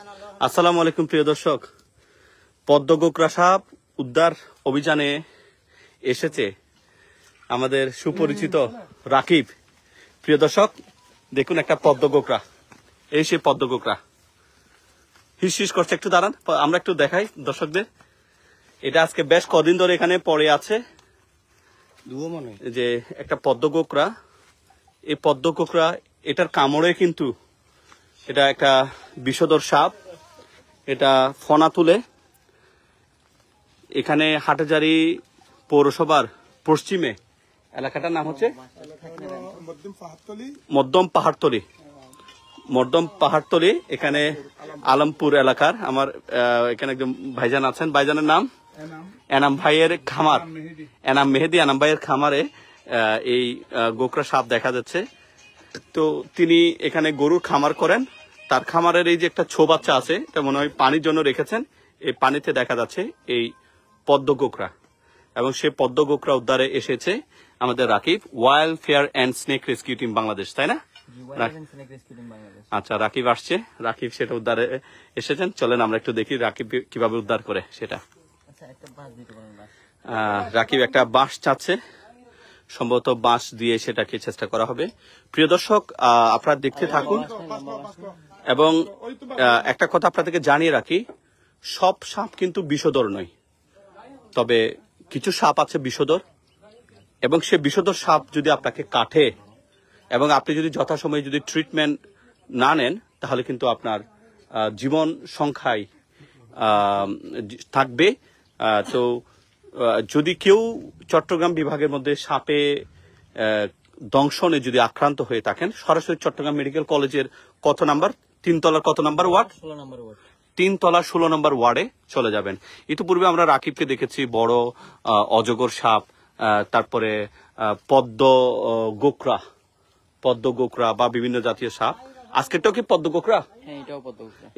আসসালামু আলাইকুম প্রিয় দর্শক, পদ্ম গোকরা সাপ উদ্ধার অভিযানে এসেছে আমাদের সুপরিচিত রাকিব। প্রিয় দর্শক দেখুন, একটা পদ্ম গোকরা, এই সেই পদ্ম গোকরা হিস হিস করছে। একটু দাঁড়ান, আমরা একটু দেখাই দর্শকদের। এটা আজকে বেশ কদিন ধরে এখানে পড়ে আছে যে একটা পদ্ম গোকরা। এই পদ্ম গোকরা এটার কামড়ে কিন্তু এটা একটা বিষধর সাপ, এটা ফনা তুলে। এখানে হাটহাজারী পৌরসভার পশ্চিমে এলাকাটার নাম হচ্ছে মধ্যম পাহাড়তলি। এখানে আলমপুর এলাকার আমার এখানে একজন ভাইজান আছেন, ভাইজানের নাম এনাম ভাইয়ের খামার, এনাম মেহেদি। এনাম ভাইয়ের খামারে এই গোকরা সাপ দেখা যাচ্ছে। তো তিনি এখানে গরুর খামার করেন। তার খামারের এই যে একটা ছো বাচ্চা আছে, এটা মনে হয় পানির জন্য রেখেছেন। এই পানিতে দেখা যাচ্ছে এই পদ্ম গোকরা, এবং সে পদ্ম গোকরা উদ্ধারে এসেছে আমাদের Rakib, wild fair and snake rescue team Bangladesh, তাই না? আচ্ছা, রাকিব আসছে, রাকিব সেটা উদ্ধারে এসেছেন। চলেন আমরা একটু দেখি রাকিব কিভাবে উদ্ধার করে সেটা। রাকিব একটা বাঁশ চাচ্ছে, সম্ভবত বাঁশ দিয়ে সেটাকে চেষ্টা করা হবে। প্রিয় দর্শক, আপনারা দেখতে থাকুন। এবং একটা কথা আপনাদেরকে জানিয়ে রাখি, সব সাপ কিন্তু বিষধর নয়, তবে কিছু সাপ আছে বিষধর, এবং সে বিষধর সাপ যদি আপনাকে কাটে এবং আপনি যদি যথাসময়ে যদি ট্রিটমেন্ট না নেন, তাহলে কিন্তু আপনার জীবন সংখ্যায় থাকবে। তো যদি কেউ চট্টগ্রাম বিভাগের মধ্যে সাপে দংশনে যদি আক্রান্ত হয়ে থাকেন, সরাসরি চট্টগ্রাম মেডিকেল কলেজের কত নাম্বার, 3 তলার কত নাম্বার ওয়ার্ড, 3 তলা 16 নম্বর ওয়ার্ডে চলে যাবেন। ইতিপূর্বে আমরা রাকিবকে দেখেছি বড় অজগর সাপ, তারপরে পদ্ম গোকরা বা বিভিন্ন জাতীয় সাপ। আজকেরটাও কি পদ্ম গোকরা?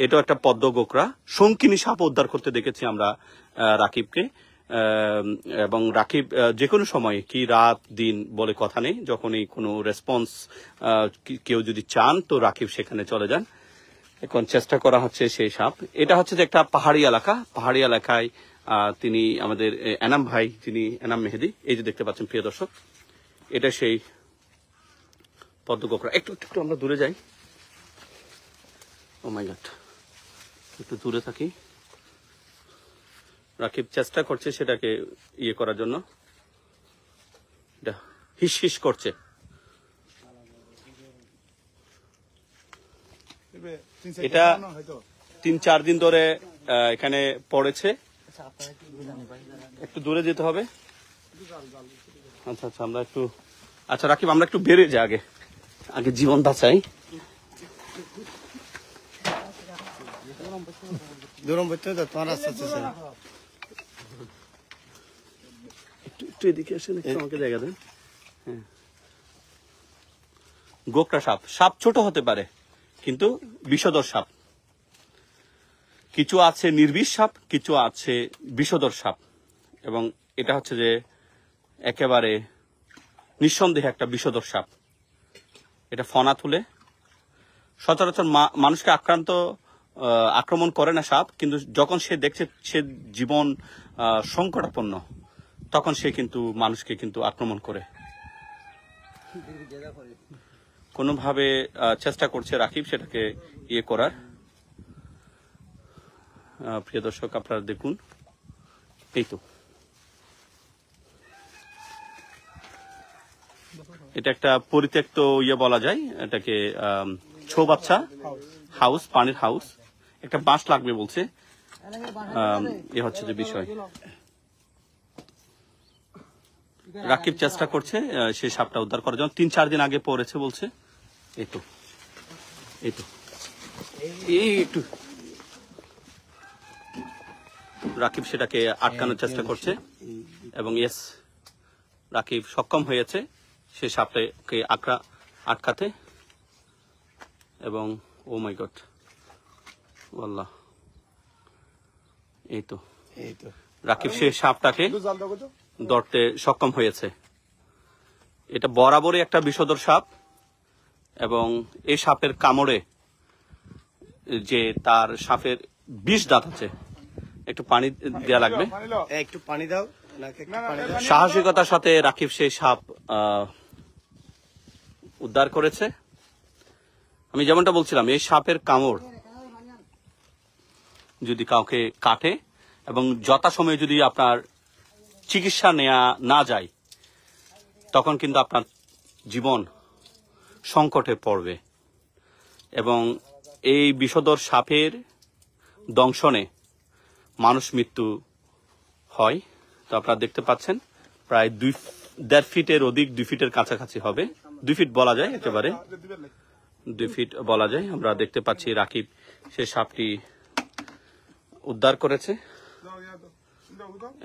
এটাও একটা পদ্ম গোকরা। শঙ্কিনী সাপ উদ্ধার করতে দেখেছি আমরা রাকিবকে। এবং রাকিব যে কোনো সময়, কি রাত দিন বলে কথা নেই, যখনই কোনো রেসপন্স কেউ যদি চান তো রাকিব সেখানে চলে যান। এখন চেষ্টা করা হচ্ছে সেই সাপ। এটা হচ্ছে যে একটা পাহাড়ি এলাকা, পাহাড়ি এলাকায় তিনি আমাদের এনাম ভাই, যিনি এনাম মেহেদি, এই যে দেখতে পাচ্ছেন প্রিয় দর্শক, এটা সেই পদ্ম গোকরা। একটু একটু আমরা দূরে যাই। ও মাই গড, একটু দূরে থাকি। রাকিব চেষ্টা করছে সেটাকে ইয়ে করার জন্য, এটা হিস হিস করছে। এটা 3-4 দিন ধরে এখানে পড়েছে। একটু দূরে যেতে হবে। আচ্ছা আচ্ছা, আমরা একটু, আচ্ছা রাকিব আমরা একটু বেড়ে যাই, আগে জীবন বাঁচাই। একটু এদিকে আসেন, একটু আমাকে জায়গা দেন। হ্যাঁ, গোকরা সাপ, সাপ ছোট হতে পারে কিন্তু বিষধর সাপ। কিছু আছে নির্বিষ সাপ, কিছু আছে বিষধর সাপ, এবং এটা হচ্ছে যে একেবারে নিঃসন্দেহে একটা বিষধর সাপ। এটা ফনা তুলে। সচরাচর মানুষকে আক্রমণ করে না সাপ, কিন্তু যখন সে দেখছে সে জীবন সংকটাপন্ন, তখন সে কিন্তু মানুষকে কিন্তু আক্রমণ করে। কোনোভাবে চেষ্টা করছে রাকিব সেটাকে ইয়ে করার। প্রিয় দর্শক আপনারা দেখুন, এই তো এটা একটা পরিত্যক্ত ইয়ে বলা যায় এটাকে, ছো বাচ্চা হাউস, পানির হাউস। একটা বাঁশ লাগবে বলছে, এ হচ্ছে যে বিষয়। রাকিব চেষ্টা করছে সেই সাপটা উদ্ধার করার জন্য। 3-4 দিন আগে পড়েছে বলছে। এই তো একটু রাকিব সেটাকে আটকানোর চেষ্টা করছে, এবং ইয়েস, রাকিব সক্ষম হয়েছে সেই সাপটাকে আটকাতে। এবং ও মাই গড, আল্লাহ, এই তো রাকিব সেই সাপটাকে ধরতে সক্ষম হয়েছে। এটা বরাবরই একটা বিষধর সাপ, এবং এই সাপের কামড়ে যে তার সাপের 20 দাঁত আছে। একটু পানি দেওয়া লাগবে, একটু পানি দাও। সাহসিকতার সাথে রাকিব সেই সাপ উদ্ধার করেছে। আমি যেমনটা বলছিলাম, এই সাপের কামড় যদি কাউকে কাটে এবং যথাসময়ে যদি আপনার চিকিৎসা নেওয়া না যায়, তখন কিন্তু আপনার জীবন সংকটে পড়বে। এবং এই বিষধর সাপের দংশনে মানুষ মৃত্যু হয়। তো আপনারা দেখতে পাচ্ছেন প্রায় 2.5 ফিটের অধিক, 2 ফিটের কাছাকাছি হবে, 2 ফিট বলা যায়, একেবারে 2 ফিট বলা যায়। আমরা দেখতে পাচ্ছি রাকিব সে সাপটি উদ্ধার করেছে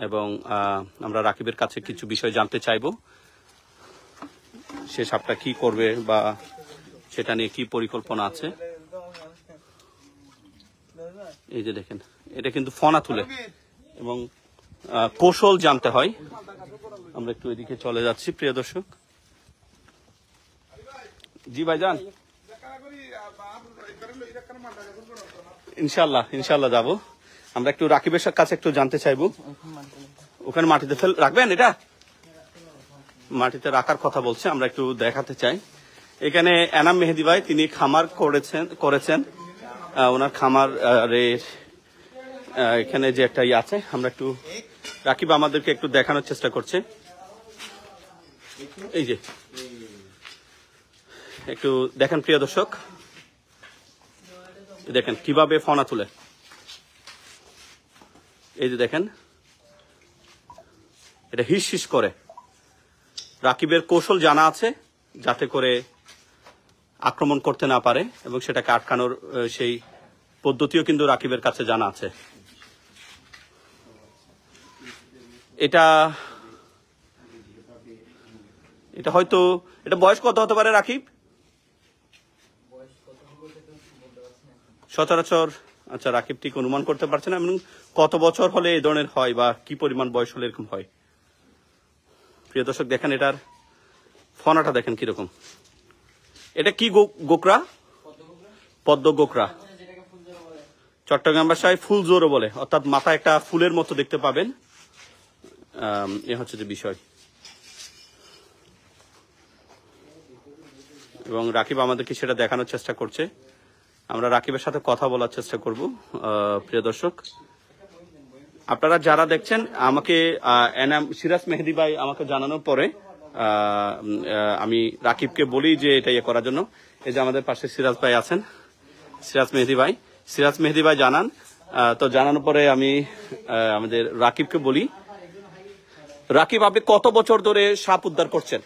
এবং আমরা রাকিবের কাছে কিছু বিষয় জানতে চাইব, সে সাপটা কি করবে বা সেটা নিয়ে কি পরিকল্পনা আছে। এই যে দেখেন, এটা কিন্তু ফনা তুলে এবং কৌশল জানতে হয়। আমরা একটু এদিকে চলে যাচ্ছি প্রিয় দর্শক। জি ভাইজান, ইনশাল্লাহ ইনশাল্লাহ যাবো। আমরা একটু রাকিবের কাছে একটু জানতে চাইবো, ওখানে মাটিতে রাখবেন, এটা মাটিতে রাখার কথা বলছে, আমরা একটু দেখাতে চাই। এখানে এনাম মেহেদি ভাই, তিনি খামার করেছেন ওনার খামার এখানে যে একটা আছে, আমরা একটু রাকিব আমাদেরকে একটু দেখানোর চেষ্টা করছে। এই যে একটু দেখেন প্রিয় দর্শক, দেখেন কিভাবে ফনা তুলে। এই যে দেখেন, এটা হিস হিস করে। রাকিবের কৌশল জানা আছে যাতে করে আক্রমণ করতে না পারে, এবং সেটাকে আটকানোর সেই পদ্ধতিও কিন্তু রাকিবের কাছে জানা আছে। এটা হয়তো, এটা বয়স কত হতে পারে রাকিব? সচরাচর, আচ্ছা, রাকিব ঠিক অনুমান করতে পারছে না। এবং কত বছর হলে এই ধরনের হয় বা কি পরিমাণ বয়স হলে এরকম হয়। প্রিয় দর্শক দেখেন, এটার ফনাটা দেখেন কিরকম। এটা কি গোকরা? পদ্ম গোকরা, চট্টগ্রাম ভাষায় ফুল জোরও বলে, অর্থাৎ মাথায় একটা ফুলের মতো দেখতে পাবেন। এ হচ্ছে যে বিষয়। এবং রাকিব আমাদেরকে সেটা দেখানোর চেষ্টা করছে। আমরা রাকিবের সাথে কথা বলার চেষ্টা করব। প্রিয় দর্শক, আপনারা যারা দেখছেন, আমাকে এনাম সিরাজ মেহেদি ভাই আমাকে জানানোর পরে আমি রাকিবকে বলি যে এটা ইয়ে করার জন্য। এই যে আমাদের পাশে সিরাজ ভাই আছেন, সিরাজ মেহেদি ভাই জানান। তো জানানোর পরে আমি আমাদের রাকিবকে বলি, রাকিব আপনি কত বছর ধরে সাপ উদ্ধার করছেন?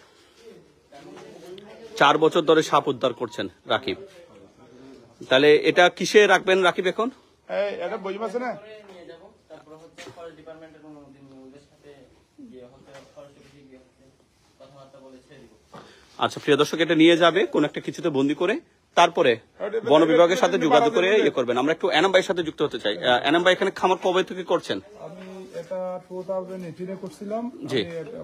4 বছর ধরে সাপ উদ্ধার করছেন রাকিব। তাহলে এটা কিসে রাখবেন রাকিব এখন? এটা বই আছে না? আচ্ছা প্রিয় দর্শক, এটা নিয়ে যাবে কোন একটা কিছুতে বন্দি করে, তারপরে বন বিভাগের সাথে যোগাযোগ করে ইয়ে করবেন। আমরা একটু এনাম ভাইয়ের সাথে যুক্ত হতে চাই। এনাম ভাই, এখানে খামার কবে থেকে করছেন? আমি এটা 2018 এ করছিলাম। জি।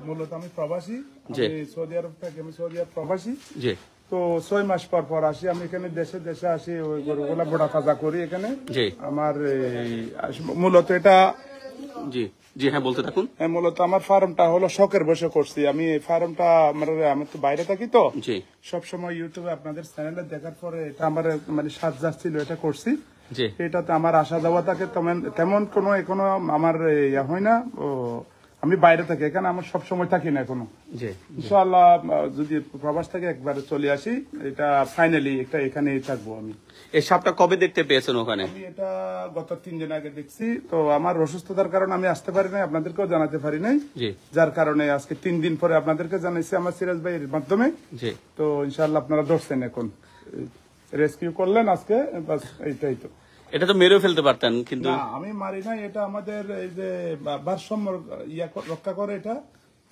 মূলত আমি প্রবাসী, জি। সৌদি আরব থেকে, আমি সৌদি আরব প্রবাসী। জি। তো 6 মাস পর আসি আমি এখানে, দেশে আসি, ওই গরুগুলা বড়া তাজা করি এখানে। জি। আমার মূলত এটা, জি জি, হ্যাঁ বলতে থাকুন। মূলত আমার ফার্মটা হলো শখের বসে করছি আমি। এই ফার্মটা আমি তো বাইরে থাকি, তো জি, সবসময় ইউটিউবে আপনাদের চ্যানেলে দেখার পরে এটা আমার মানে সাজ ছিল, এটা করছি। জি। এটাতে আমার আসা যাওয়া থাকে, তেমন কোনো এখনো আমার ইয়া হয় না। আমি বাইরে থাকি, এখানে আমার সব সময় থাকি না এখনো। জি। ইনশাআল্লাহ যদি প্রবাস থেকে একবারে চলে আসি, এটা ফাইনালি এটা এখানেই থাকবো আমি। এই সাপটা কবে দেখতে পেয়েছেন ওখানে? আমি এটা গত 3 দিন আগে দেখছি। তো আমার অসুস্থতার কারণে আমি আসতে পারি নাই, আপনাদেরকেও জানাতে পারি নাই। জি। যার কারণে আজকে 3 দিন পরে আপনাদেরকে জানাইছি আমার সিরাজ ভাইয়ের মাধ্যমে। জি। তো ইনশাআল্লাহ আপনারা ধরছেন, এখন রেস্কিউ করলেন আজকে, বাস এইটাই। তো এটা তো মেরেও ফেলতে পারতেন, কিন্তু না, আমি মারি নাই। এটা আমাদের এই যে ভারসাম্য রক্ষা করে।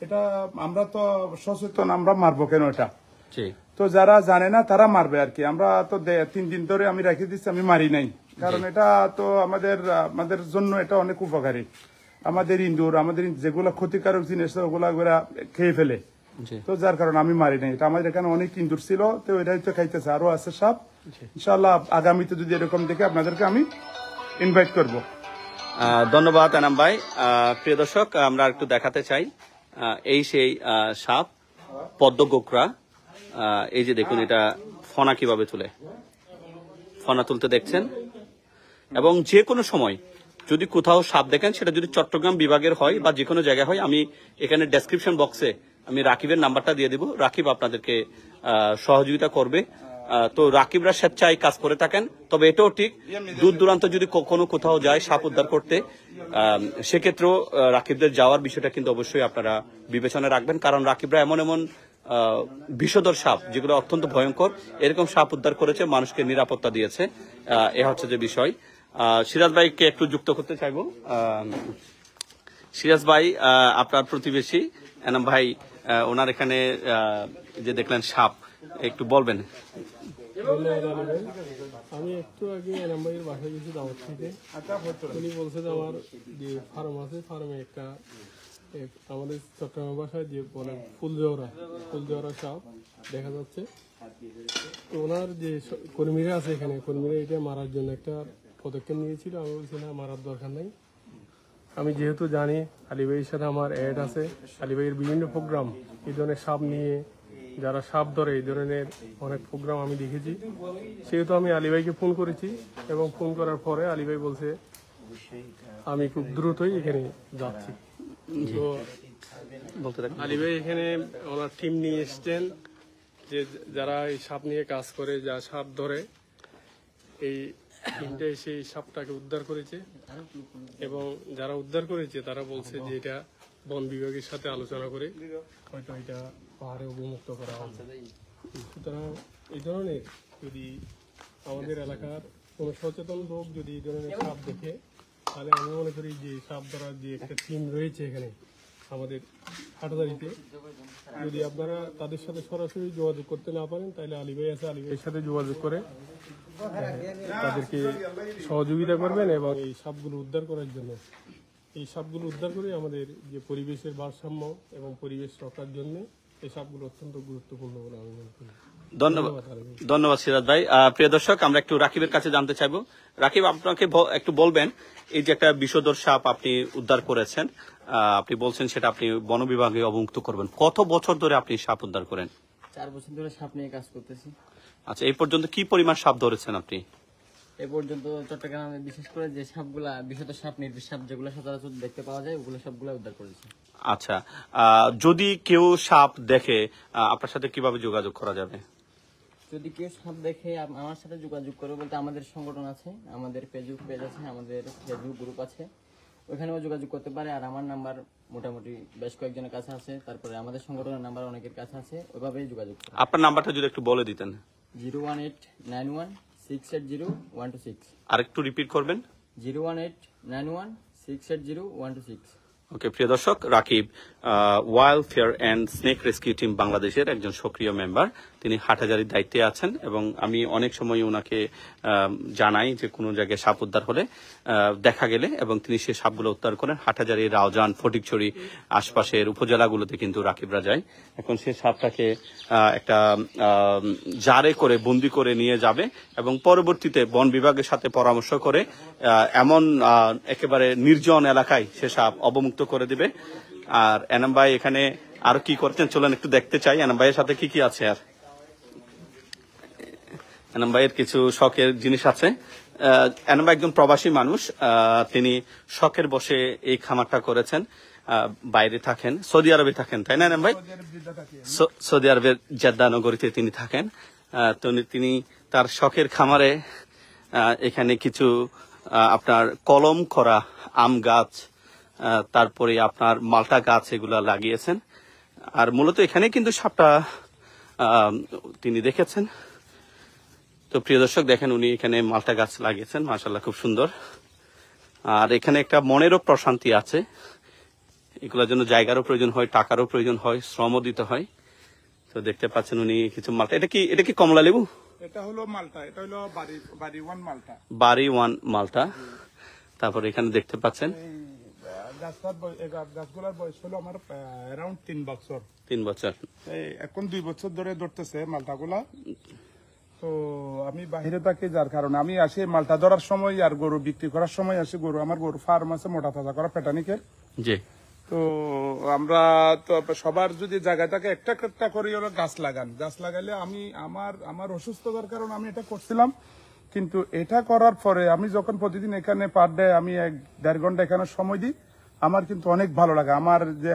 এটা আমরা তো সচেতন, আমরা মারবো কেন এটা? জি। তো যারা জানে না তারা মারবে আর কি। আমরা তো 3 দিন ধরে আমি রেখে দিচ্ছি, আমি মারি নাই। কারণ এটা তো আমাদের জন্য এটা অনেক উপকারী। আমাদের ইন্দুর, আমাদের যেগুলো ক্ষতিকারক জিনিস ওগুলা খেয়ে ফেলে। জি। তো যার কারণে আমি মারি নাই। এটা আমাদের এখানে অনেক ইন্দুর ছিল, তো এটাই তো খাইতেছে, আরো আছে সাপ। ইনশাআল্লাহ আগামীতে যদি এরকম দেখে আপনাদেরকে আমি ইনভাইট করব। ধন্যবাদ এনাম ভাই। প্রিয় দর্শক, আমরা একটু দেখাতে চাই এই সেই সাপ পদ্ম গোকরা। এই যে দেখুন, এটা ফনা কিভাবে তুলে, ফনা তুলতে দেখছেন। এবং যে কোনো সময় যদি কোথাও সাপ দেখেন, সেটা যদি চট্টগ্রাম বিভাগের হয় বা যে কোনো জায়গায় হয়, আমি এখানে ডেসক্রিপশন বক্সে আমি রাকিবের নাম্বারটা দিয়ে দিব। রাকিব আপনাদেরকে সহযোগিতা করবে। তো রাকিবরা স্বেচ্ছায় কাজ করে থাকেন। তবে এটাও ঠিক, দূর দূরান্ত যদি কখনো কোথাও যায় সাপ উদ্ধার করতে, সেক্ষেত্রেও রাকিবদের যাওয়ার বিষয়টা কিন্তু অবশ্যই আপনারা বিবেচনায় রাখবেন। কারণ রাকিবরা এমন এমন বিষধর সাপ যেগুলো অত্যন্ত ভয়ঙ্কর, এরকম সাপ উদ্ধার করেছে, মানুষকে নিরাপত্তা দিয়েছে। এ হচ্ছে যে বিষয়। সিরাজ ভাইকে একটু যুক্ত করতে চাইবো। সিরাজ ভাই, আপনার প্রতিবেশী এনাম ভাই, ওনার এখানে যে দেখলেন সাপ, একটু বলবেন। আমি একটু আগে এনাম ভাইয়ের বাসায় গেছি দাওয়াত থেকে। উনি বলছে যে আমার যে ফার্ম আছে, ফার্মে একটা আমাদের চট্টগ্রাম ভাষায় যে বলে ফুলজোড়া সাপ দেখা যাচ্ছে। তো ওনার যে কর্মীরা আছে এখানে, কর্মীরা এটা মারার জন্য একটা পদক্ষেপ নিয়েছিল। আমি বলছি না, মারার দরকার নেই। আমি যেহেতু জানি আলী ভাইয়ের সাথে আমার অ্যাড আছে, আলী ভাইয়ের বিভিন্ন প্রোগ্রাম এই ধরনের সাপ নিয়ে, যারা সাপ ধরে এই ধরনের অনেক প্রোগ্রাম আমি দেখেছি। সেহেতু আমি আলী ভাইকে ফোন করেছি, এবং ফোন করার পরে আলী ভাই বলছে আমি খুব দ্রুতই এখানে যাচ্ছি। তো আলী ভাই এখানে ওনার টিম নিয়ে এসছেন, যে যারা এই সাপ নিয়ে কাজ করে, যা সাপ ধরে, এই টিমটা এসে এই সাপটাকে উদ্ধার করেছে। এবং যারা উদ্ধার করেছে তারা বলছে যে এটা বন বিভাগের সাথে আলোচনা করে হয়তো এটা পাহাড়ে অবমুক্ত করা হবে। সুতরাং এই ধরনের যদি আমাদের এলাকার কোনো সচেতন লোক যদি এই ধরনের সাপ দেখে, তাহলে আমি মনে করি যে সাপ ধরার যে একটা টিম রয়েছে এখানে আমাদের হাটদারিতে, যদি আপনারা তাদের সাথে সরাসরি যোগাযোগ করতে না পারেন, তাহলে আলী ভাই আছে, আলী ভাইয়ের সাথে যোগাযোগ করে তাদেরকে সহযোগিতা করবেন। এবং এই সাপগুলো উদ্ধার করার জন্য, এই সাপগুলো উদ্ধার করে আমাদের যে পরিবেশের ভারসাম্য এবং পরিবেশ রক্ষার জন্য এই সাপগুলো অত্যন্ত গুরুত্বপূর্ণ বলে আমি মনে করি। ধন্যবাদ সিরাজ ভাই। প্রিয় দর্শক, আমরা একটু রাকিবের কাছে জানতে চাইবো। রাকিব, আপনাকে একটু বলবেন, এই যে একটা বিষধর সাপ আপনি উদ্ধার করেছেন, আপনি বলছেন সেটা আপনি বন বিভাগে অবমুক্ত করবেন। কত বছর ধরে আপনি সাপ উদ্ধার করেন? 4 বছর ধরে সাপ নিয়ে কাজ করতেছি। আচ্ছা, এই পর্যন্ত কি পরিমাণ সাপ ধরেছেন আপনি? এ পর্যন্ত চট্টগ্রামে বিশেষ করে যে সাপগুলা বিষধর সাপ, নির্বিষ সাপ যেগুলো সচরাচর দেখতে পাওয়া যায়, ওগুলো সবগুলো উদ্ধার করেছি। আচ্ছা, যদি কেউ সাপ দেখে, আপনার সাথে কিভাবে যোগাযোগ করা যাবে? যদি কেউ সাপ দেখে আমার সাথে যোগাযোগ করে বলতে, আমাদের সংগঠন আছে, আমাদের ফেসবুক পেজ আছে, আমাদের ফেসবুক গ্রুপ আছে, ওইখানেও যোগাযোগ করতে পারে। আর আমার নাম্বার মোটামুটি বেশ কয়েকজনের কাছে আছে, তারপরে আমাদের সংগঠনের নাম্বার অনেকের কাছে আছে, ওইভাবেই যোগাযোগ করে। আপনার নাম্বারটা যদি একটু বলে দিতেন। 01891680126। আরেকটু রিপিট করবেন। 01891680126। ওকে, প্রিয় দর্শক, Rakib wild fair and snake rescue team বাংলাদেশের একজন সক্রিয় মেম্বার। তিনি হাটহাজারীর দায়িত্বে আছেন, এবং আমি অনেক সময় ওনাকে জানাই যে কোনো জায়গায় সাপ উদ্ধার হলে, দেখা গেলে, এবং তিনি সেই সাপগুলো উদ্ধার করেন। হাটহাজারী, রাউজান, ফটিকছড়ি আশপাশের উপজেলাগুলোতে কিন্তু রাকিবরা যায়। এখন সেই সাপটাকে একটা জারে করে বন্দি করে নিয়ে যাবে, এবং পরবর্তীতে বন বিভাগের সাথে পরামর্শ করে এমন একেবারে নির্জন এলাকায় সে সাপ অবমুক্ত করে দিবে। আর এনাম ভাই এখানে আরো কি করছেন, চলেন একটু দেখতে চাই এনাম ভাইয়ের সাথে কি কি আছে। আর এনাম ভাইয়ের কিছু শখের জিনিস আছে। এনাম ভাই একজন প্রবাসী মানুষ, তিনি শখের বসে এই খামারটা করেছেন। বাইরে থাকেন, সৌদি আরবে থাকেন, তাই না এনাম ভাই? সৌদি আরবের জেদ্দা নগরীতে তিনি থাকেন। তিনি তার শখের খামারে এখানে কিছু আপনার কলম করা আম গাছ, তারপরে আপনার মালটা গাছ, এগুলা লাগিয়েছেন। আর মূলত এখানে কিন্তু সাপটা তিনি দেখেছেন। তো প্রিয় দর্শক, দেখেন উনি এখানে মালটা গাছ লাগিয়েছেন, মাশাআল্লাহ খুব সুন্দর। আর এখানে একটা মনেরও প্রশান্তি আছে। এগুলোর জন্য জায়গারও প্রয়োজন হয়, টাকারও প্রয়োজন হয়, শ্রমও দিতে হয়। তো দেখতে পাচ্ছেন উনি কিছু মালটা, এটা কি কমলা লেবু? এটা হলো মালটা, এটা হলো বাড়ি ওয়ান মালটা। বাড়ি ওয়ান মালটা। তারপর এখানে দেখতে পাচ্ছেন গাছগুলার বয়স হলো আমার অ্যারাউন্ড 3 বছর। 3 বছর। এখন 2 বছর ধরে ধরতেছে মালটাগুলা। তো আমি বাইরে থাকি, যার কারণে আমি আসি মালটা ধরার সময় আর গরু বিক্রি করার সময় আসি। আমার গরু ফার্ম আছে মোটা তাজা করা পেটানিকের। জি। তো আমরা তো সবার যদি জায়গায় থাকে একটা একটা করে হলো গাছ লাগান। গাছ লাগাইলে আমি আমার অসুস্থতার কারণে আমি এটা করছিলাম, কিন্তু এটা করার পরে আমি যখন প্রতিদিন এখানে পার ডে আমি 1.5 ঘন্টা এখানে সময় দিই, আমার কিন্তু অনেক ভালো লাগে।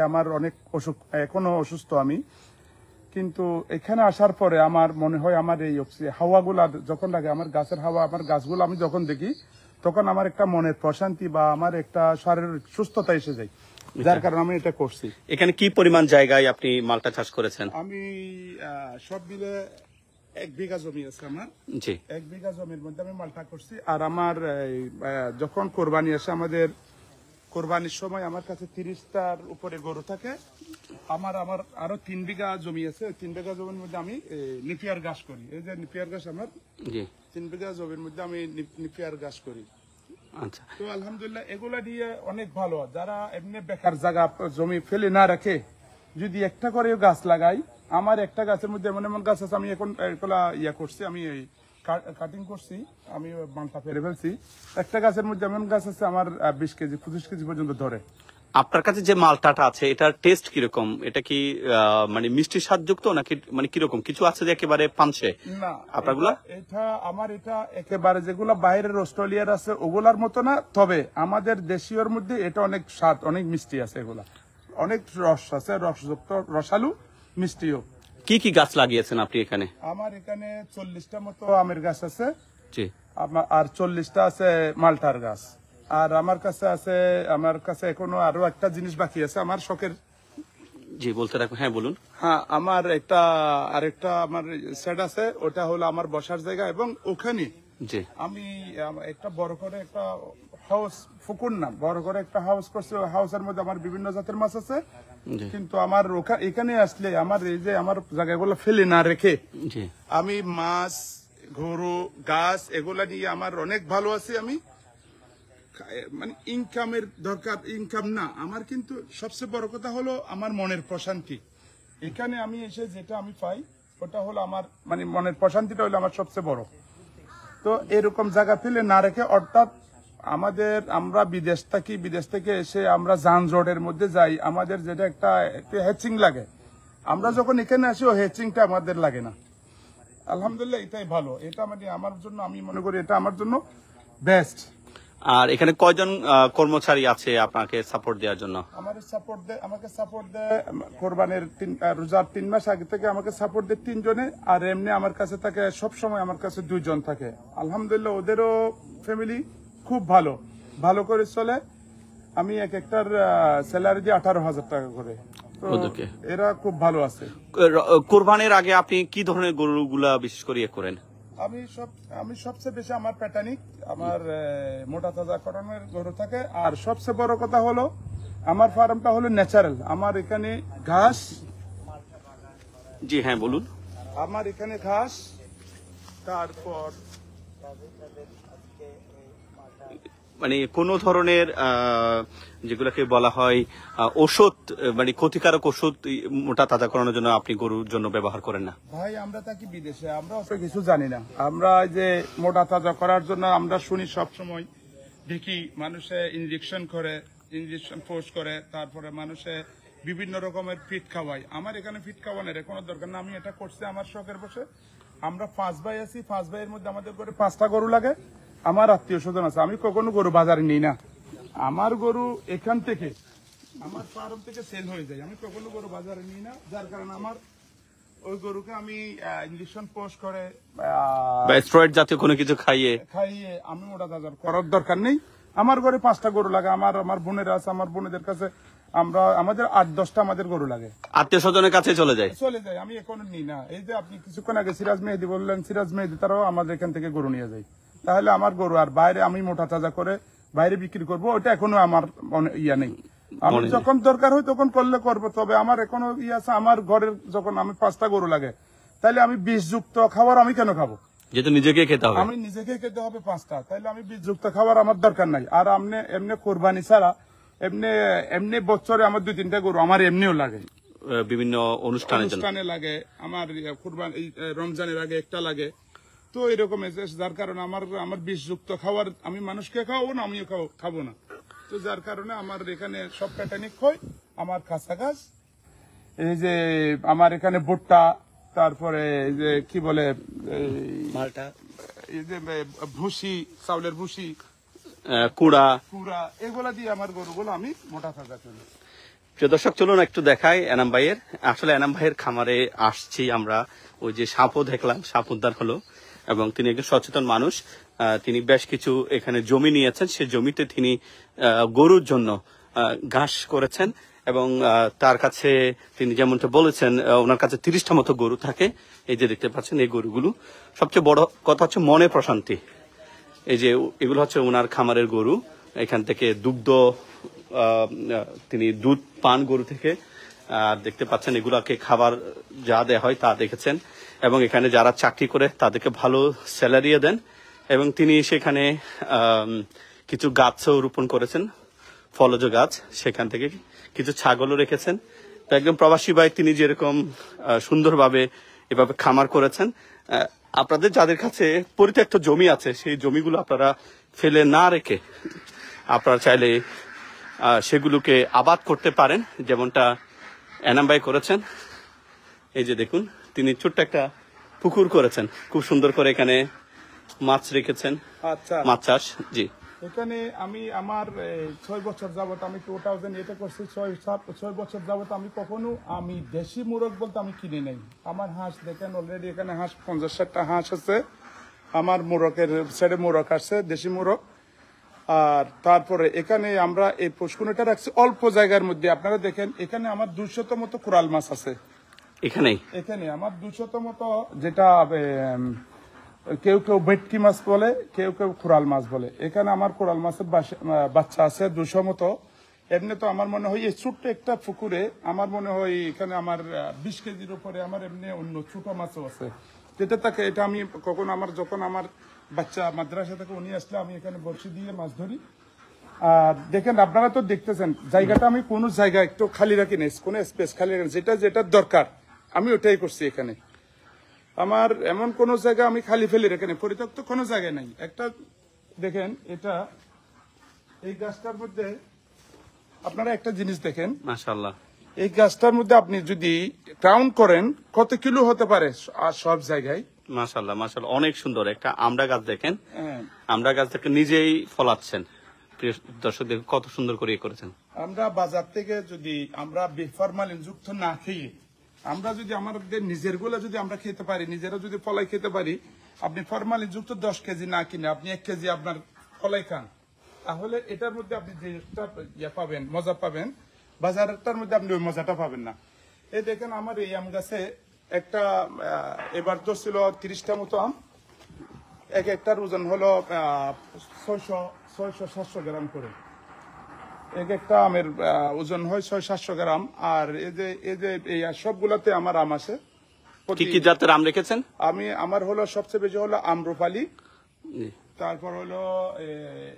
আমার অনেক অসুখ, এখনো অসুস্থ আমি, কিন্তু এখানে আসার পরে আমার মনে হয় আমার এই হাওয়াগুলা যখন লাগে, আমার গাছের হাওয়া, আমার গাছগুলো আমি যখন দেখি, তখন আমার একটা মনের প্রশান্তি বা আমার একটা শারীরিক সুস্থতা এসে যায়, যার কারণে আমি এটা করছি। এখানে কি পরিমাণ জায়গায় আপনি মালটা চাষ করেছেন? আমি সব মিলে 1 বিঘা জমি আছে আমার। জি। 1 বিঘা জমির মধ্যে আমি মালটা করছি। আর আমার যখন কোরবানি আসে, আমাদের কোরবানির সময় আমার কাছে 30টার উপরে গরু থাকে। আমার আরো 3 বিঘা জমি আছে। 3 বিঘা জমির মধ্যে আমি নিপিয়ার ঘাস করি। এই যে নিপিয়ার ঘাস আমার, জি। 3 বিঘা জমির মধ্যে আমি নিপিয়ার ঘাস করি। আচ্ছা। তো আলহামদুলিল্লাহ এগুলা দিয়ে অনেক ভালো। যারা এমনি বেকার জায়গা জমি ফেলে না রাখে, যদি একটা করে গাছ লাগাই, আমার একটা গাছের মধ্যে এমন এমন গাছ আছে, আমি এখন এগুলা করছি, আমি কাটিং করছি, আমি মালটা ফেলে ফেলছি। একটা গাছের মধ্যে এমন গাছ আছে আমার 20 কেজি 25 কেজি পর্যন্ত ধরে। আপনার কাছে যে মালটাটা আছে এটার টেস্ট কিরকম? এটা কি মানে মিষ্টি স্বাদযুক্ত নাকি মানে কিরকম? কিছু আছে যে একেবারে পানসে? না, আপনারগুলা? এটা একেবারে যেগুলা বাইরের অস্ট্রেলিয়ার আছে ওগুলার মতো না, তবে আমাদের দেশীয়র মধ্যে এটা অনেক স্বাদ, অনেক মিষ্টি আছে। এগুলা অনেক রস আছে, রসযুক্ত, রসালু, মিষ্টিও। কি কি গাছ লাগিয়েছেন আপনি এখানে? আমার এখানে 40টা মতো আমের গাছ আছে। জি। আর 40টা আছে মালটার গাছ। আর আমার কাছে এখনো আরো একটা জিনিস বাকি আছে আমার শখের। জি, বলতে রাখুন। হ্যাঁ, বলুন। হ্যাঁ, আমার আরেকটা আমার সেট আছে, ওটা হলো আমার বসার জায়গা। এবং ওখানে জি। আমি একটা বড় করে একটা হাউস, পুকুর না, বড় করে একটা হাউস করছি। ওই হাউসের মধ্যে আমার বিভিন্ন জাতের মাছ আছে। জি। কিন্তু আমার এখানে আসলে আমার এই যে আমার জায়গাগুলো ফেলে না রেখে জি। আমি মাছ, গরু, গাছ এগুলা নিয়ে আমার অনেক ভালো আছি। আমি মানে ইনকামের দরকার, ইনকাম না আমার, কিন্তু সবচেয়ে বড় কথা হলো আমার মনের প্রশান্তি। এখানে আমি এসে যেটা আমি পাই, ওটা হলো আমার মানে মনের প্রশান্তিটা হলো আমার সবচেয়ে বড়। তো এরকম জায়গা ফেলে না রেখে, অর্থাৎ আমরা বিদেশ থেকে এসে আমরা যানজটের মধ্যে যাই, আমাদের যেটা একটা হ্যাচিং লাগে, আমরা যখন এখানে আসি ওই হ্যাচিংটা আমাদের লাগে না। আলহামদুলিল্লাহ এটাই ভালো। এটা মানে আমার জন্য, আমি মনে করি এটা আমার জন্য বেস্ট। আর এখানে কয়জন কর্মচারী আছে আপনাকে সাপোর্ট দেওয়ার জন্য? আমাকে সাপোর্ট দেয় কোরবানের রোজার 3 মাস আগে থেকে আমাকে সাপোর্ট দেয় 3 জনে। আর এমনি আমার কাছে থাকে সবসময়, আমার কাছে 2 জন থাকে। আলহামদুলিল্লাহ ওদেরও ফ্যামিলি খুব ভালো করে চলে। আমি একটার স্যালারি দিই 18,000 টাকা করে। ওদেরকে এরা খুব ভালো আছে। কোরবানির আগে আপনি কি ধরনের গরুগুলা বিশেষ করে করেন? আমি সবচেয়ে বেশি আমার প্যাটানিক, আমার মোটা তাজা করণের গরু থাকে। আর সবচেয়ে বড় কথা হলো আমার ফার্মটা হলো ন্যাচারাল। আমার এখানে ঘাস। জি, হ্যাঁ, বলুন। আমার এখানে ঘাস, তারপর মানে কোন ধরনের যেগুলোকে বলা হয় ওষুধ, মানে ক্ষতিকারক ওষুধ মোটা তাজা করানোর জন্য আপনি গরুর জন্য ব্যবহার করেন না? ভাই, আমরা থাকি বিদেশে, আমরা অত কিছু জানি না। আমরা যে মোটা তাজা করার জন্য আমরা শুনি সব সময়, দেখি মানুষে ইনজেকশন পোস্ট করে, তারপরে মানুষে বিভিন্ন রকমের ফিট খাওয়ায়। আমার এখানে ফিট খাওয়ানোর কোনো দরকার না। আমি এটা করছি আমার শখের বসে। আমরা 5 ভাই আছি, 5 ভাইয়ের মধ্যে আমাদের করে 5টা গরু লাগে। আমার আত্মীয় স্বজন আছে। আমি কখনো গরু বাজারে নিই না। আমার গরু এখান থেকে, আমার ফার্ম থেকে সেল হয়ে যায়। আমি কখনো গরু বাজারে নিই না, যার কারণে আমার ওই গরুকে আমি ইনজেকশন পোস্ট করে বা স্টেরয়েড জাতীয় কোনো কিছু খাইয়ে আমি মোটা তাজা করার দরকার নেই। আমার ঘরে 5টা গরু লাগে। আমার বোনেরা আছে, আমার বোনেদের কাছে আমাদের 8-10টা আমাদের গরু লাগে। আত্মীয় স্বজনের কাছে চলে যায়। আমি এখনো নিই না। এই যে আপনি কিছুক্ষণ আগে সিরাজ মেহেদি বললেন, সিরাজ মেহেদি তারাও আমাদের এখান থেকে গরু নিয়ে যায়। তাহলে আমার গরু আর বাইরে আমি মোটা তাজা করে বাইরে বিক্রি করবো, ওটা এখনো আমার ইয়া নেই। আমি যখন দরকার হয় তখন করলে করবো। তবে আমার এখনো আছে, আমার ঘরের যখন আমি 5টা গরু লাগে, তাহলে আমি বিষযুক্ত খাবার আমি কেন খাবো? যেহেতু নিজেকে খেতে হবে, আমি নিজেকে খেতে হবে 5টা, তাহলে আমি বিষযুক্ত খাবার আমার দরকার নাই। আর এমনি কোরবানি ছাড়া এমনি এমনি বছরে আমার 2-3টা গরু আমার এমনিও লাগে, বিভিন্ন অনুষ্ঠানের জন্য। অনুষ্ঠানে লাগে, আমার কুরবান এই রমজানের আগে একটা লাগে। তো এরকম যার কারণে আমার বিষযুক্ত খাবার আমি মানুষকে খাওয়াবো না, আমিও খাবো না। তো যার কারণে আমার এখানে সব প্যাটার্নিক হয়। আমার কাঁচা গাছ, এই যে আমার এখানে ভুট্টা, তারপরে এই যে কি বলে মালটা, এই যে ভুসি, চাউলের ভুসি, কুড়া, এগুলা দিয়ে আমার গরুগুলো আমি মোটা তাজা করি। প্রিয় দর্শক, চলুন একটু দেখাই এনাম ভাইয়ের। আসলে এনাম ভাইয়ের খামারে আসছি আমরা, ওই যে সাপও দেখলাম, সাপ উদ্ধার হলো, এবং তিনি একজন সচেতন মানুষ। তিনি বেশ কিছু এখানে জমি নিয়েছেন, সেই জমিতে তিনি গরুর জন্য ঘাস করেছেন, এবং তার কাছে তিনি যেমনটা বলেছেন ওনার কাছে 30টা মতো গরু থাকে। এই যে দেখতে পাচ্ছেন এই গরুগুলো, সবচেয়ে বড় কথা হচ্ছে মনে প্রশান্তি। এই যে এগুলো হচ্ছে ওনার খামারের গরু, এখান থেকে দুগ্ধ তিনি দুধ পান গরু থেকে। আর দেখতে পাচ্ছেন এগুলাকে খাবার যা দেয়া হয় তা দেখেছেন, এবং এখানে যারা চাকরি করে তাদেরকে ভালো স্যালারিও দেন, এবং তিনি সেখানে কিছু গাছও রোপণ করেছেন, ফলজ গাছ, সেখান থেকে কিছু ছাগলও রেখেছেন। তো একদম প্রবাসী ভাই তিনি যেরকম সুন্দরভাবে এভাবে খামার করেছেন, আপনাদের যাদের কাছে পরিত্যক্ত জমি আছে সেই জমিগুলো আপনারা ফেলে না রেখে আপনারা চাইলে সেগুলোকে আবাদ করতে পারেন, যেমনটা এনাম ভাই করেছেন। এই যে দেখুন, তিনি ছোট্ট একটা পুকুর করেছেন, খুব সুন্দর করে এখানে মাছ রেখেছেন। আচ্ছা, মাছ চাষ। জি, এখানে আমি আমার 6 বছর যাবত আমি 2008 করছি। 6 বছর যাবত আমি কখনো আমি দেশি মুরগ বলতে আমি কিনে নেই। আমার হাঁস দেখেন, অলরেডি এখানে হাঁস 50-60টা হাঁস আছে। আমার মুরগের ছেড়ে মুরগ আসছে, দেশি মুরগ। আর তারপরে এখানে আমরা এই পুষ্কুনিটা রাখছি অল্প জায়গার মধ্যে। আপনারা দেখেন এখানে আমার 200 মতো কোরাল মাছ আছে। এখানে আমার 200 মতো, যেটা কেউ কেউ ভেটকি মাছ বলে, কেউ কেউ কোরাল মাছ বলে। এখানে আমার কোরাল মাছের বাচ্চা আছে 200 মতো। এমনি তো আমার মনে হয় এই ছোট্ট একটা পুকুরে আমার মনে হয় এখানে আমার 20 কেজির উপরে আমার এমনি অন্য ছোট মাছও আছে, যেটা থাকে। এটা আমি কখন যখন আমার বাচ্চা মাদ্রাসা থেকে উনি আসলে আমি এখানে বড়শি দিয়ে মাছ ধরি। আর দেখেন আপনারা তো দেখতেছেন জায়গাটা আমি কোনো জায়গা একটু খালি রাখি না, কোনো স্পেস খালি রাখি, যেটা দরকার আমি ওটাই করছি। এখানে আমার এমন কোন জায়গা আমি খালি ফেলে রেখে নেই, পরিত্যক্ত কোনো জায়গায় নাই। একটা দেখেন, এটা এই গাছটার মধ্যে আপনারা একটা জিনিস দেখেন, মাশাআল্লাহ, এই গাছটার মধ্যে আপনি যদি কাউন্ট করেন কত কিলো হতে পারে আর সব জায়গায়। মাশাআল্লাহ, মাশাআল্লাহ, অনেক সুন্দর একটা আমড়া গাছ দেখেন। আমড়া গাছ থেকে নিজেই ফলাচ্ছেন। প্রিয় দর্শক দেখুন কত সুন্দর করে করেছেন। আমরা বাজার থেকে যদি আমরা ফরমালিন যুক্ত না খেয়ে আমরা যদি আমাদের নিজের গুলা যদি আমরা খেতে পারি, নিজেরা যদি ফলাই খেতে পারি, আপনি ফরমালিন যুক্ত 10 কেজি না কিনে আপনি 1 কেজি আপনার ফলাই খান, তাহলে এটার মধ্যে আপনি যে পাবেন, মজা পাবেন, বাজারটার মধ্যে আপনি ওই মজাটা পাবেন না। এই দেখেন আমার এই আম গাছে একটা এবার তো ছিল 30টা মতো আম। এক একটার ওজন হলো 600-700 গ্রাম করে। এক একটা আমের ওজন হয় 600-700 গ্রাম। আর এই যে এই সবগুলাতে আমার আম আছে। কি কি জাতের আম রেখেছেন? আমার হলো সবচেয়ে বেশি হলো আম্রপালি, তারপর হলো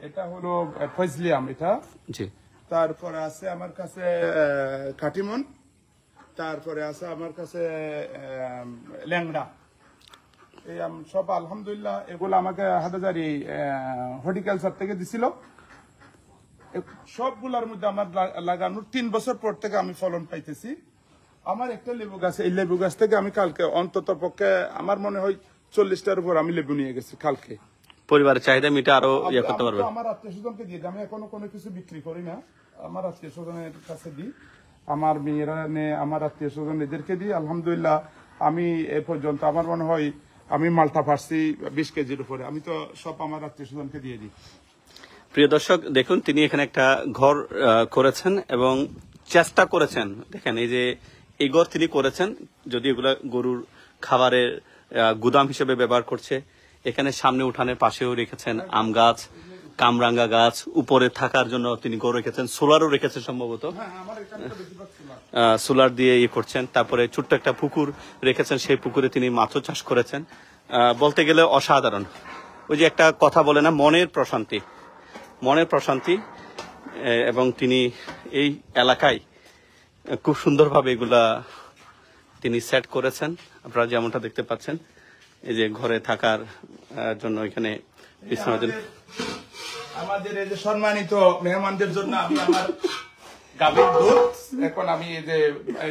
এটা হলো ফজলি আম, এটা জি। তারপরে আছে আমার কাছে কাটিমন, তারপরে আছে আমার কাছে ল্যাংড়া। এই আম সব আলহামদুলিল্লাহ এগুলো আমাকে হাটাজারি হর্টিকালচার থেকে দিছিল। সবগুলোর মধ্যে আমার লাগানোর 3 বছর পর থেকে আমি ফলন পাইতেছি। আমার একটা লেবু গাছ, এই লেবু গাছ থেকে আমি কালকে অন্তত পক্ষে আমার মনে হয় 40টার উপর আমি লেবু নিয়ে গেছি কালকে। পরিবারের চাহিদা মিটা আরো করতে পারবে। আমার আত্মীয় স্বজনকে দিয়ে আমি এখনো কোনো কিছু বিক্রি করি না, আমার আত্মীয় স্বজনের কাছে দিই, আমার মেয়েরা আমার আত্মীয় স্বজন এদেরকে দিই। আলহামদুলিল্লাহ আমি এ পর্যন্ত আমার মনে হয় আমি মালটা পারছি 20 কেজির উপরে। আমি তো সব আমার আত্মীয় স্বজনকে দিয়ে দিই। প্রিয় দর্শক দেখুন, তিনি এখানে একটা ঘর করেছেন এবং চেষ্টা করেছেন। দেখেন এই যে এই ঘর তিনি করেছেন, যদি এগুলা গরুর খাবারের গুদাম হিসেবে ব্যবহার করছে। এখানে সামনে উঠানের পাশেও রেখেছেন আম গাছ, কামরাঙ্গা গাছ, উপরে থাকার জন্য তিনি গরু রেখেছেন, সোলারও রেখেছেন সম্ভবত, সোলার দিয়ে ইয়ে করছেন। তারপরে ছোট্ট একটা পুকুর রেখেছেন, সেই পুকুরে তিনি মাছও চাষ করেছেন। বলতে গেলে অসাধারণ। ওই যে একটা কথা বলে না, মনের প্রশান্তি, মনের প্রশান্তি। এবং তিনি এই এলাকায় খুব সুন্দরভাবে এগুলা তিনি সেট করেছেন। আপনারা যেমনটা দেখতে পাচ্ছেন, এই যে ঘরে থাকার জন্য এখানে বিশ্রামের জন্য। আমাদের এই যে সম্মানিত মেহমানদের জন্য আমি আমার গাভীর দুধ এখন আমি এই যে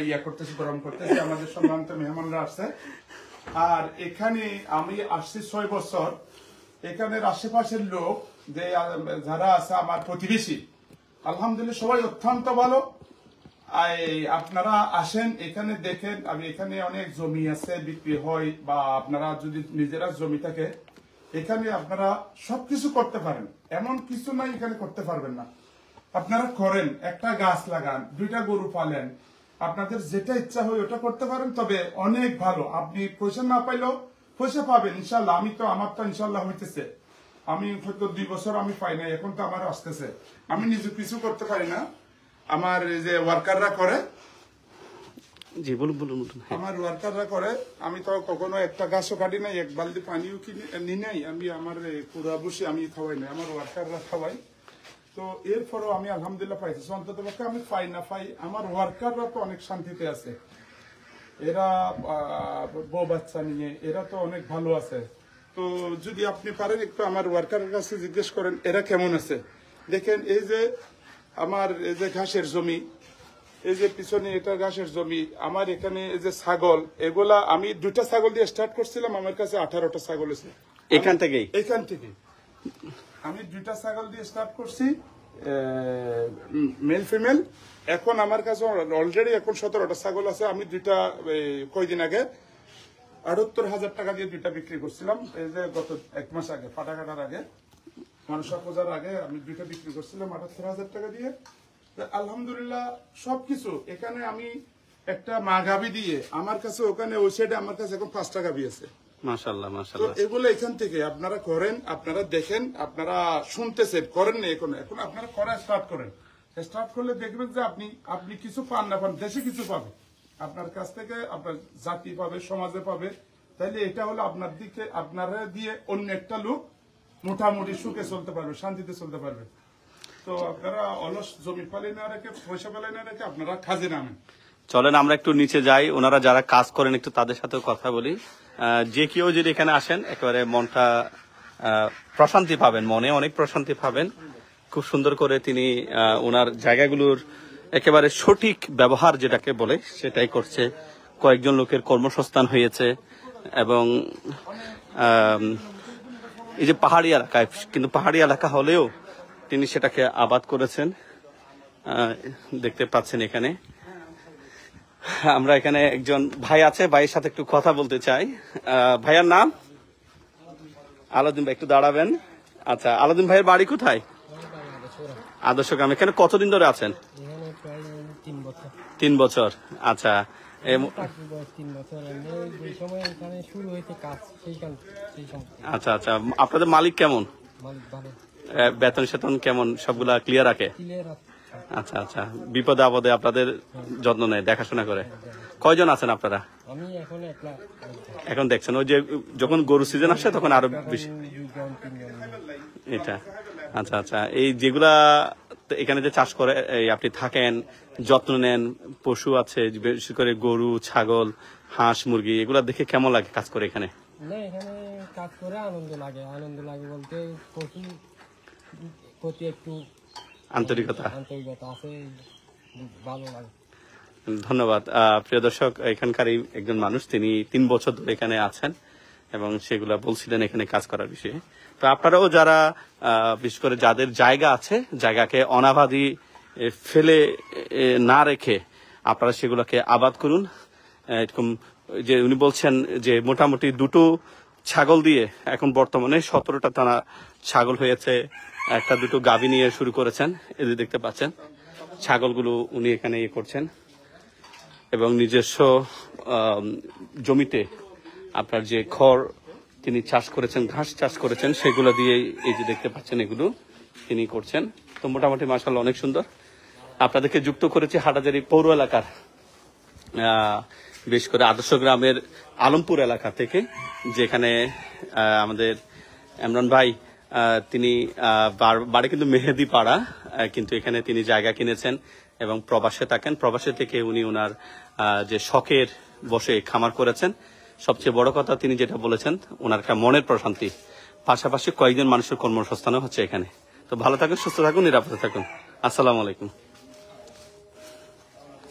ইয়া করতেছি, গরম করতেছি। আমাদের সম্মানিত মেহমানরা আসছে। আর এখানে আমি আসছি 6 বছর। এখানের আশেপাশের লোক যে যারা আছে আমার প্রতিবেশী, আলহামদুলিল্লাহ সবাই অত্যন্ত ভালো। আপনারা আসেন, এখানে দেখেন। আমি এখানে অনেক জমি আছে, বিক্রি হয়, বা আপনারা যদি নিজেরা জমি থাকে এখানে আপনারা সবকিছু করতে পারেন। এমন কিছু নাই এখানে করতে পারবেন না। আপনারা করেন, একটা গাছ লাগান, 2টা গরু পালেন, আপনাদের যেটা ইচ্ছা হয় ওটা করতে পারেন। তবে অনেক ভালো, আপনি পয়সা না পাইলেও পয়সা পাবেন ইনশাল্লাহ। আমার তো ইনশাল্লাহ হইতেছে। আমি হয়তো 2 বছর আমি পাই নাই, এখন তো আমার আসতেছে। আমি নিজে কিছু করতে পারি না, আমার যে ওয়ার্কাররা করে। জি বলুন বলুন। আমার ওয়ার্কাররা করে। আমি তো কখনো একটা গাছও কাটি নাই, 1 বালতি পানিও নি নাই। আমি আমার পুরা বসে আমি খাওয়াই নাই, আমার ওয়ার্কাররা খাওয়াই। তো এরপরও আমি আলহামদুলিল্লাহ পাইছি। অন্তত পক্ষে আমি পাই না পাই, আমার ওয়ার্কাররা তো অনেক শান্তিতে আছে। এরা বউ বাচ্চা নিয়ে এরা তো অনেক ভালো আছে। তো যদি আপনি পারেন একটু আমার ওয়ার্কারের কাছে জিজ্ঞেস করেন এরা কেমন আছে। দেখেন এই যে আমার এই যে ঘাসের জমি, এই যে পিছনে এটা ঘাসের জমি। আমার এখানে এই যে ছাগল, এগুলা আমি 2টা ছাগল দিয়ে স্টার্ট করছিলাম, আমার কাছে 18টা ছাগল আছে এখান থেকে আমি 2টা ছাগল দিয়ে স্টার্ট করছি, মেল ফিমেল। এখন আমার কাছে অলরেডি এখন 17টা ছাগল আছে। আমি 2টা কয়দিন আগে 78,000 টাকা দিয়ে 2টা বিক্রি করছিলাম। এই যে গত 1 মাস আগে, ফাটা কাটার আগে, মানুষা পূজার আগে আমি 2টা বিক্রি করছিলাম 78,000 টাকা দিয়ে। আলহামদুলিল্লাহ সবকিছু এখানে আমি একটা মা গাভী দিয়ে আমার কাছে, ওখানে ওই সাইডে আমার কাছে এখন 5টা গাভী আছে। মাশাআল্লাহ তো মাশাআল্লাহ। এগুলো এখান থেকে আপনারা করেন, আপনারা দেখেন, আপনারা শুনতেছেন, করেন না এখন আপনারা করা স্টার্ট করেন। স্টার্ট করলে দেখবেন যে আপনি কিছু পান না পান, দেশে কিছু পাবে আপনার কাছ থেকে, আপনার জাতি পাবে, সমাজে পাবে। তাইলে এটা হলো আপনার দিকে, আপনারা দিয়ে অন্য একটা লোক মোটামুটি সুখে চলতে পারবে, শান্তিতে চলতে পারবে। তো আপনারা অলস জমি পালে না রেখে, পয়সা পালে না রেখে আপনারা কাজে নামেন। চলেন আমরা একটু নিচে যাই, ওনারা যারা কাজ করেন একটু তাদের সাথেও কথা বলি। যে কেউ যদি এখানে আসেন একেবারে মনটা প্রশান্তি পাবেন, মনে অনেক প্রশান্তি পাবেন। খুব সুন্দর করে তিনি ওনার জায়গাগুলোর একেবারে সঠিক ব্যবহার যেটাকে বলে সেটাই করছে। কয়েকজন লোকের কর্মসংস্থান হয়েছে এবং এই যে পাহাড়ি এলাকায়, কিন্তু পাহাড়ি এলাকা হলেও তিনি সেটাকে আবাদ করেছেন, দেখতে পাচ্ছেন এখানে। আমরা এখানে একজন ভাই আছে, ভাইয়ের সাথে একটু কথা বলতে চাই। ভাইয়ার নাম? আলাউদ্দিন ভাই, একটু দাঁড়াবেন। আচ্ছা, আলাউদ্দিন ভাইয়ের বাড়ি কোথায়? আদর্শ গ্রামে। এখানে কতদিন ধরে আছেন? 3 বছর। আচ্ছা, আচ্ছা আচ্ছা। আপনাদের মালিক কেমন? বেতন সেতন কেমন? সবগুলা ক্লিয়ার রাখে? আচ্ছা আচ্ছা। বিপদে আপদে আপনাদের যত্ন নেয়, দেখাশোনা করে। কয়জন আছেন আপনারা? এখন দেখছেন ওই যে যখন গরু সিজন আসে তখন আরো বেশি এটা। আচ্ছা আচ্ছা। এই যেগুলা এখানে যে চাষ করে আপনি থাকেন, যত্ন নেন, পশু আছে বিশেষ করে গরু, ছাগল, হাঁস, মুরগি, এগুলা দেখে কেমন লাগে কাজ করে এখানে? এখানে কাজ করে আনন্দ লাগে। আনন্দ লাগে বলতে পশু প্রতি একটু আন্তরিকতা আছে, ভালো লাগে। ধন্যবাদ। প্রিয় দর্শক, এখানকার একজন মানুষ, তিনি 3 বছর ধরে এখানে আছেন এবং সেগুলা বলছিলেন এখানে কাজ করার বিষয়ে। তো আপনারাও যারা বিশেষ করে যাদের জায়গা আছে, জায়গাকে অনাবাদি ফেলে না রেখে আপনারা সেগুলোকে আবাদ করুন। এরকম যে উনি বলছেন যে মোটামুটি 2টো ছাগল দিয়ে এখন বর্তমানে 17টা টানা ছাগল হয়েছে। 1-2টো গাভী নিয়ে শুরু করেছেন, এই যে দেখতে পাচ্ছেন ছাগলগুলো উনি এখানে ইয়ে করছেন। এবং নিজস্ব জমিতে আপনার যে খড় তিনি চাষ করেছেন, ঘাস চাষ করেছেন, সেগুলো দিয়ে এই যে দেখতে পাচ্ছেন এগুলো তিনি করছেন। তো মোটামুটি মাশাআল্লাহ অনেক সুন্দর। আপনাদেরকে যুক্ত করেছি হাটাজারি পৌর এলাকার, বিশেষ করে আদর্শ গ্রামের আলমপুর এলাকা থেকে, যেখানে আমাদের ইমরান ভাই তিনি বাড়ি কিন্তু মেহেদি পাড়া, কিন্তু এখানে তিনি জায়গা কিনেছেন এবং প্রবাসে থাকেন। প্রবাসে থেকে উনি ওনার যে শখের বসে খামার করেছেন। সবচেয়ে বড় কথা তিনি যেটা বলেছেন, ওনার একটা মনের প্রশান্তি, পাশাপাশি কয়েকজন মানুষের কর্মসংস্থানও হচ্ছে এখানে। তো ভালো থাকুন, সুস্থ থাকুন, নিরাপদে থাকুন। আসসালামু আলাইকুম।